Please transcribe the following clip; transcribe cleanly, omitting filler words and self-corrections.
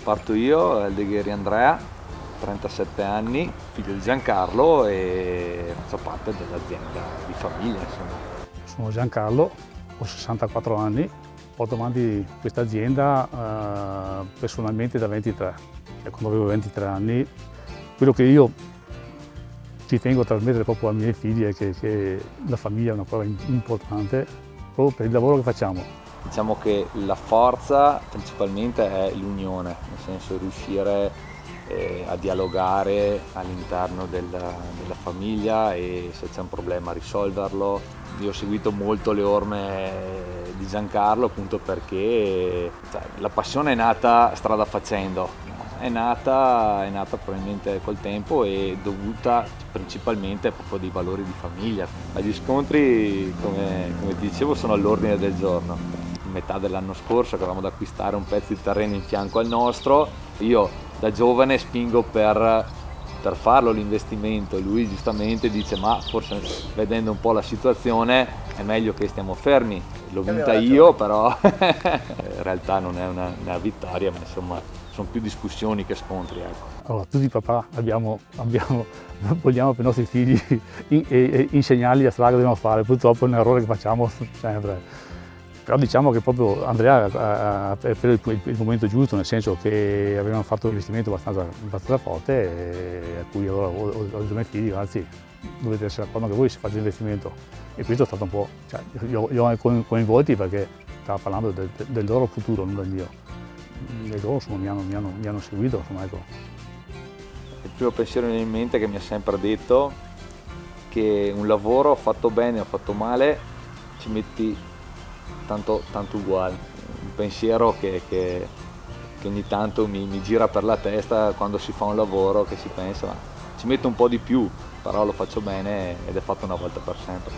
Parto io, Aldegheri Andrea, 37 anni, figlio di Giancarlo e faccio parte dell'azienda di famiglia, insomma. Sono Giancarlo, ho 64 anni, porto avanti questa azienda personalmente da 23, cioè quando avevo 23 anni. Quello che io ci tengo a trasmettere proprio ai miei figli è che la famiglia è una cosa importante proprio per il lavoro che facciamo. Diciamo che la forza principalmente è l'unione, nel senso riuscire a dialogare all'interno della famiglia e se c'è un problema risolverlo. Io ho seguito molto le orme di Giancarlo appunto perché la passione è nata strada facendo, è nata probabilmente col tempo e dovuta principalmente proprio dei valori di famiglia. Ma gli scontri, come ti dicevo, sono all'ordine del giorno. Metà dell'anno scorso che avevamo da acquistare un pezzo di terreno in fianco al nostro, io da giovane spingo per farlo l'investimento, lui giustamente dice ma forse vedendo un po' la situazione è meglio che stiamo fermi, l'ho vinta io però in realtà non è una vittoria, ma insomma sono più discussioni che scontri, ecco. Allora, tutti i papà vogliamo per i nostri figli insegnargli la strada che devono fare, purtroppo è un errore che facciamo sempre. Però diciamo che proprio Andrea ha preso il momento giusto, nel senso che avevano fatto un investimento abbastanza forte a cui allora ho detto ai miei figli, anzi dovete essere d'accordo anche voi se fate l'investimento. E questo è stato un po', cioè, li ho coinvolti perché stava parlando del loro futuro, non del mio. E loro insomma, mi hanno seguito, insomma, ecco. Il primo pensiero che mi viene in mente è che mi ha sempre detto che un lavoro fatto bene o fatto male ci metti tanto uguale, un pensiero che ogni tanto mi gira per la testa quando si fa un lavoro, che si pensa ma ci metto un po' di più, però lo faccio bene ed è fatto una volta per sempre.